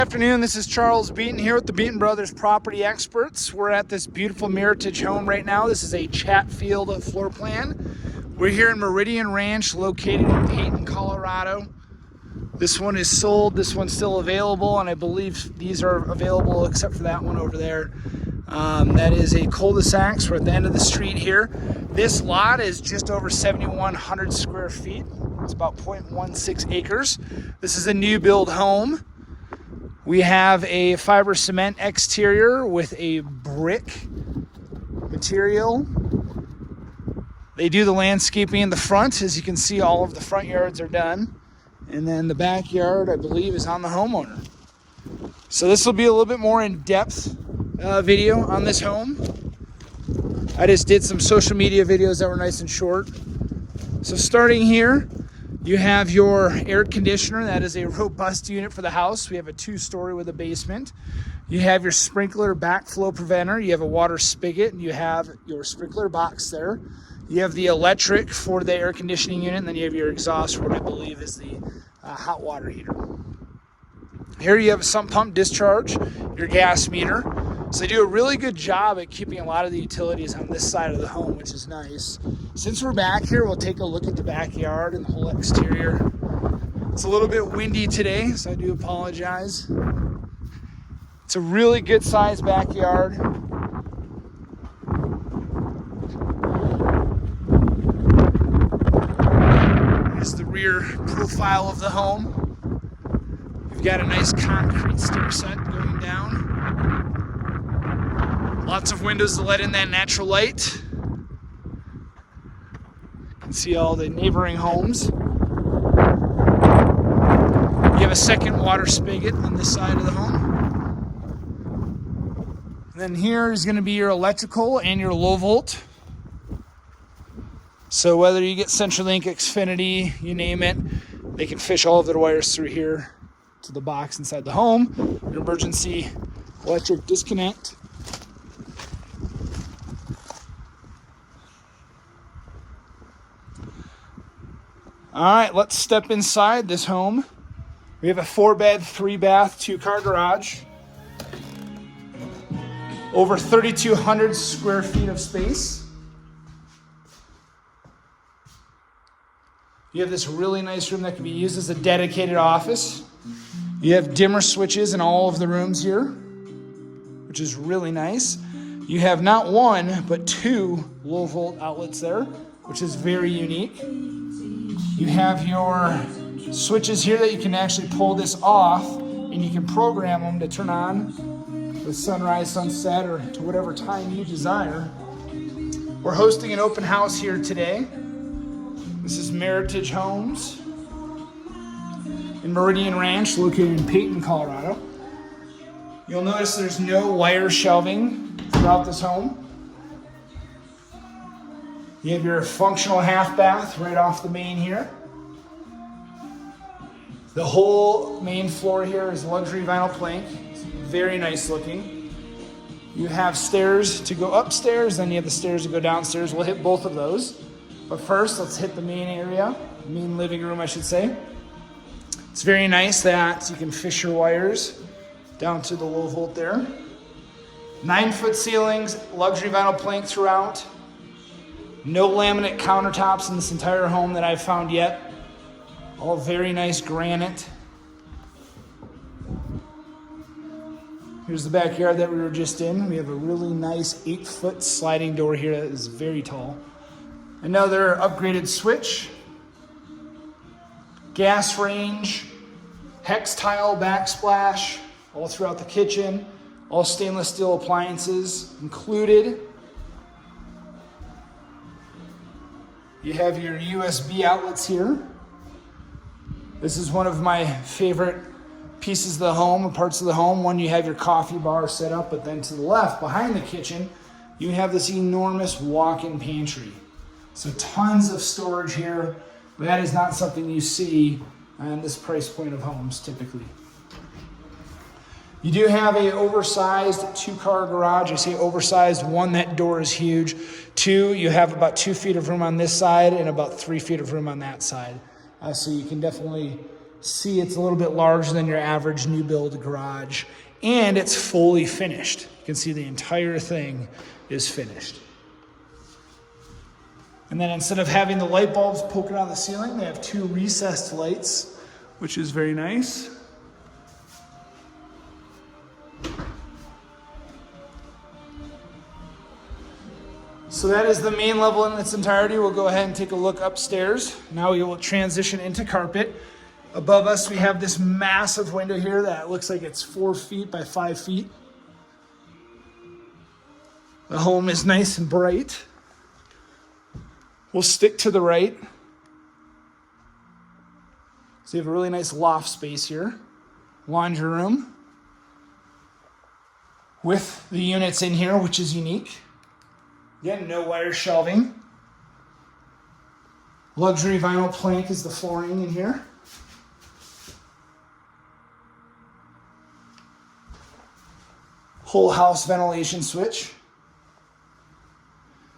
Good afternoon, this is Charles Beaton here with the Beaton Brothers Property Experts. We're at this beautiful Meritage home right now. This is a Chatfield floor plan. We're here in Meridian Ranch, located in Beaton, Colorado. This one is sold, this one's still available, and I believe these are available except for that one over there. That is a cul-de-sac, so we're at the end of the street here. This lot is just over 7,100 square feet. It's about 0.16 acres. This is a new build home. We have a fiber cement exterior with a brick material. They do the landscaping in the front. As you can see, all of the front yards are done. And then the backyard, I believe, is on the homeowner. So this will be a little bit more in-depth video on this home. I just did some social media videos that were nice and short. So starting here, you have your air conditioner. That is a robust unit for the house. We have a 2-story with a basement. You have your sprinkler backflow preventer. You have a water spigot, and you have your sprinkler box there. You have the electric for the air conditioning unit, and then you have your exhaust for what I believe is the hot water heater. Here you have a sump pump discharge, your gas meter. So they do a really good job at keeping a lot of the utilities on this side of the home, which is nice. Since we're back here, we'll take a look at the backyard and the whole exterior. It's a little bit windy today, so I do apologize. It's a really good sized backyard. Here's the rear profile of the home. We've got a nice concrete stair set going down. Lots of windows to let in that natural light. You can see all the neighboring homes. You have a second water spigot on this side of the home. And then here is going to be your electrical and your low volt. So whether you get CenturyLink, Xfinity, you name it, they can fish all of their wires through here to the box inside the home. Your emergency electric disconnect. All right, let's step inside this home. We have a 4-bed, 3-bath, 2-car garage. Over 3,200 square feet of space. You have this really nice room that can be used as a dedicated office. You have dimmer switches in all of the rooms here, which is really nice. You have not one, but 2 low volt outlets there, which is very unique. You have your switches here that you can actually pull this off, and you can program them to turn on with sunrise, sunset, or to whatever time you desire. We're hosting an open house here today. This is Meritage Homes in Meridian Ranch, located in Beaton, Colorado. You'll notice there's no wire shelving throughout this home. You have your functional half bath right off the main here. The whole main floor here is luxury vinyl plank. It's very nice looking. You have stairs to go upstairs, then you have the stairs to go downstairs. We'll hit both of those. But first, let's hit the main area, main living room, I should say. It's very nice that you can fish your wires down to the low volt there. 9-foot ceilings, luxury vinyl plank throughout. No laminate countertops in this entire home that I've found yet. All very nice granite. Here's the backyard that we were just in. We have a really nice 8-foot sliding door here that is very tall. Another upgraded switch. Gas range. Hex tile backsplash all throughout the kitchen. All stainless steel appliances included. You have your USB outlets here. This is one of my favorite pieces of the home, or parts of the home. One, you have your coffee bar set up, but then to the left, behind the kitchen, you have this enormous walk-in pantry. So tons of storage here. But that is not something you see on this price point of homes typically. You do have a oversized 2-car garage. I say oversized. 1, that door is huge. 2, you have about 2 feet of room on this side and about 3 feet of room on that side. So you can definitely see it's a little bit larger than your average new build garage, and it's fully finished. You can see the entire thing is finished. And then instead of having the light bulbs poking out of the ceiling, they have 2 recessed lights, which is very nice. So that is the main level in its entirety. We'll go ahead and take a look upstairs. Now we will transition into carpet. Above us, we have this massive window here that looks like it's 4 feet by 5 feet. The home is nice and bright. We'll stick to the right. So you have a really nice loft space here. Laundry room with the units in here, which is unique. Again, no wire shelving. Luxury vinyl plank is the flooring in here. Whole house ventilation switch.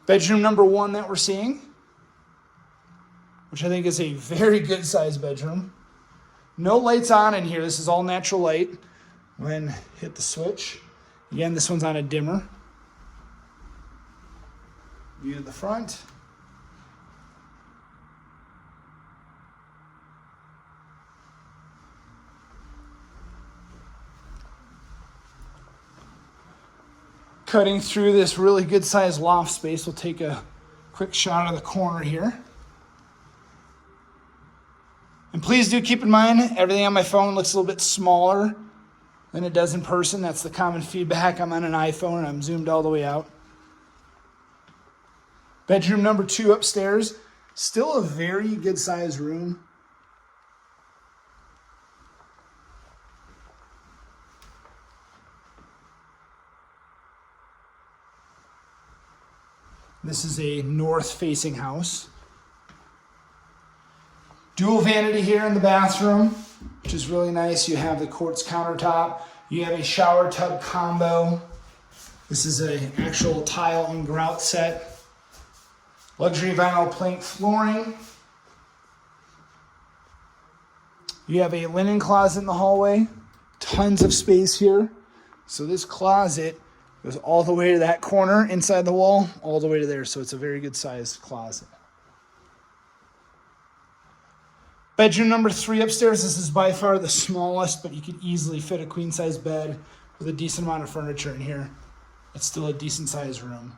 Bedroom number 1 that we're seeing, which I think is a very good sized bedroom. No lights on in here. This is all natural light. When hit the switch. Again, this one's on a dimmer. View of the front. Cutting through this really good sized loft space, we'll take a quick shot of the corner here. And please do keep in mind, everything on my phone looks a little bit smaller than it does in person. That's the common feedback. I'm on an iPhone and I'm zoomed all the way out. Bedroom number 2 upstairs. Still a very good sized room. This is a north-facing house. Dual vanity here in the bathroom, which is really nice. You have the quartz countertop. You have a shower tub combo. This is an actual tile and grout set. Luxury vinyl plank flooring. You have a linen closet in the hallway. Tons of space here. So this closet goes all the way to that corner inside the wall, all the way to there. So it's a very good sized closet. Bedroom number 3 upstairs. This is by far the smallest, but you could easily fit a queen size bed with a decent amount of furniture in here. It's still a decent sized room.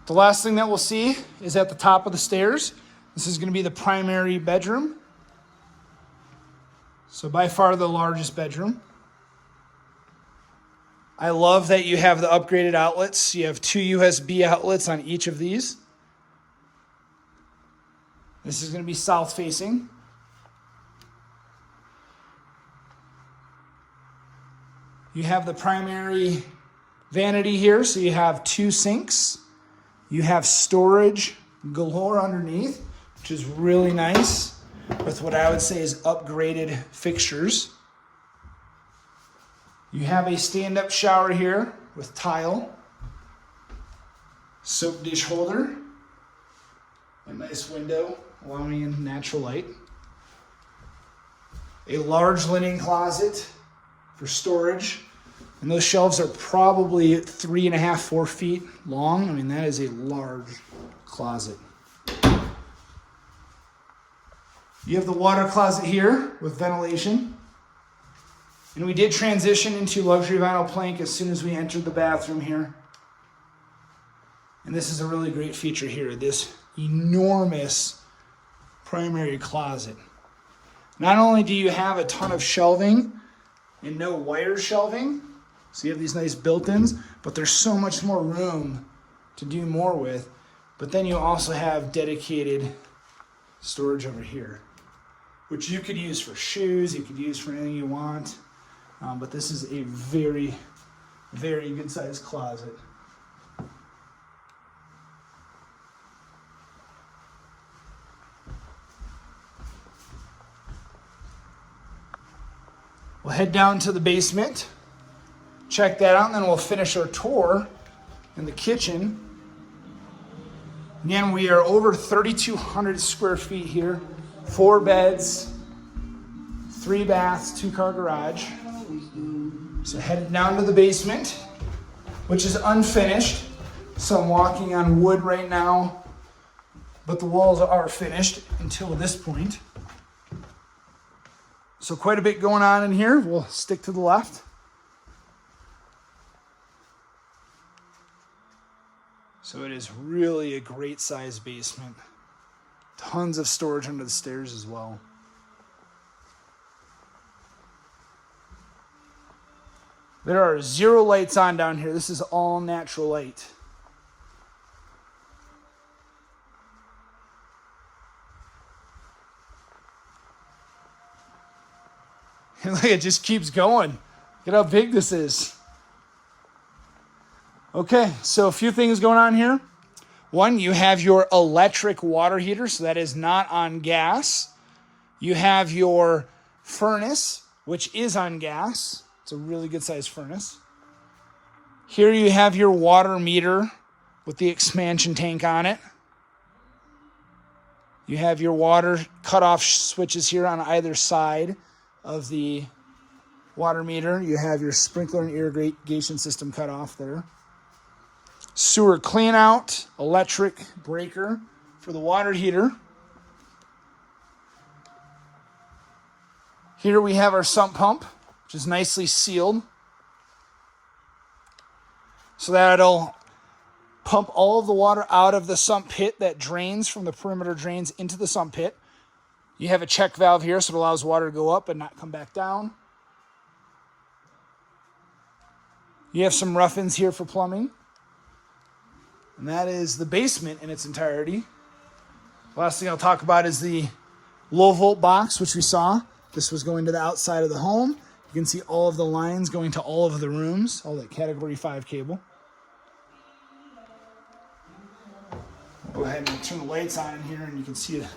The last thing that we'll see is at the top of the stairs. This is going to be the primary bedroom. So by far the largest bedroom. I love that you have the upgraded outlets. You have 2 USB outlets on each of these. This is going to be south facing. You have the primary vanity here, so you have 2 sinks. You have storage galore underneath, which is really nice with what I would say is upgraded fixtures. You have a stand-up shower here with tile, soap dish holder, a nice window allowing in natural light, a large linen closet for storage. And those shelves are probably 3.5, 4 feet long. I mean, that is a large closet. You have the water closet here with ventilation. And we did transition into luxury vinyl plank as soon as we entered the bathroom here. And this is a really great feature here, this enormous primary closet. Not only do you have a ton of shelving and no wire shelving, so you have these nice built-ins, but there's so much more room to do more with. But then you also have dedicated storage over here, which you could use for shoes, you could use for anything you want. But this is a very, very good sized closet. We'll head down to the basement. check that out, and then we'll finish our tour in the kitchen. Again, we are over 3,200 square feet here. 4 beds, 3 baths, 2-car garage. So headed down to the basement, which is unfinished. So I'm walking on wood right now, but the walls are finished until this point. So quite a bit going on in here. We'll stick to the left. So it is really a great size basement. Tons of storage under the stairs as well. There are 0 lights on down here. This is all natural light. And look, it just keeps going. Look at how big this is. Okay, so a few things going on here. One, you have your electric water heater, so that is not on gas. You have your furnace, which is on gas. It's a really good sized furnace. Here you have your water meter with the expansion tank on it. You have your water cutoff switches here on either side of the water meter. You have your sprinkler and irrigation system cut off there. Sewer clean out, electric breaker for the water heater. Here we have our sump pump, which is nicely sealed. So that'll pump all of the water out of the sump pit that drains from the perimeter drains into the sump pit. You have a check valve here, so it allows water to go up and not come back down. You have some rough-ins here for plumbing. And that is the basement in its entirety. Last thing I'll talk about is the low-volt box, which we saw. This was going to the outside of the home. You can see all of the lines going to all of the rooms, all that Category 5 cable. Go ahead and turn the lights on in here, and you can see the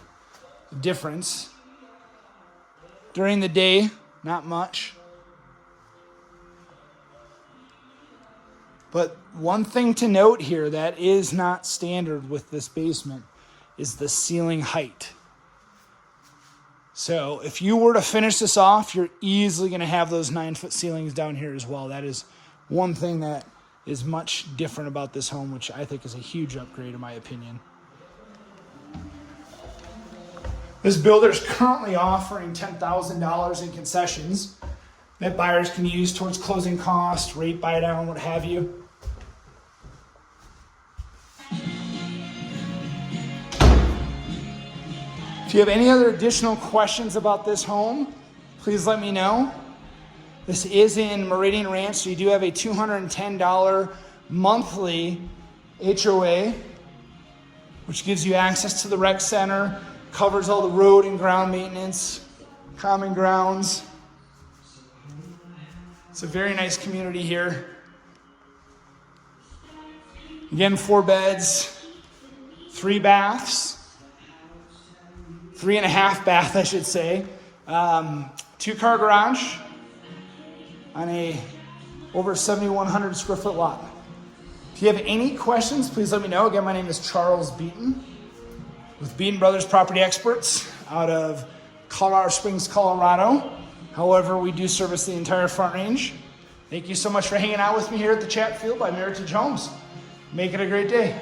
difference. During the day, not much. But one thing to note here that is not standard with this basement is the ceiling height. So if you were to finish this off, you're easily going to have those 9-foot ceilings down here as well. That is one thing that is much different about this home, which I think is a huge upgrade in my opinion. This builder is currently offering $10,000 in concessions that buyers can use towards closing costs, rate buy down, what have you. If you have any other additional questions about this home, please let me know. This is in Meridian Ranch, so you do have a $210 monthly HOA, which gives you access to the rec center, covers all the road and ground maintenance, common grounds. It's a very nice community here. Again, 4 beds, 3 baths. 3.5 bath, I should say. 2-car garage on a over 7,100 square foot lot. If you have any questions, please let me know. Again, my name is Charles Beaton with Beaton Brothers Property Experts out of Colorado Springs, Colorado. However, we do service the entire Front Range. Thank you so much for hanging out with me here at the Chatfield by Meritage Homes. Make it a great day.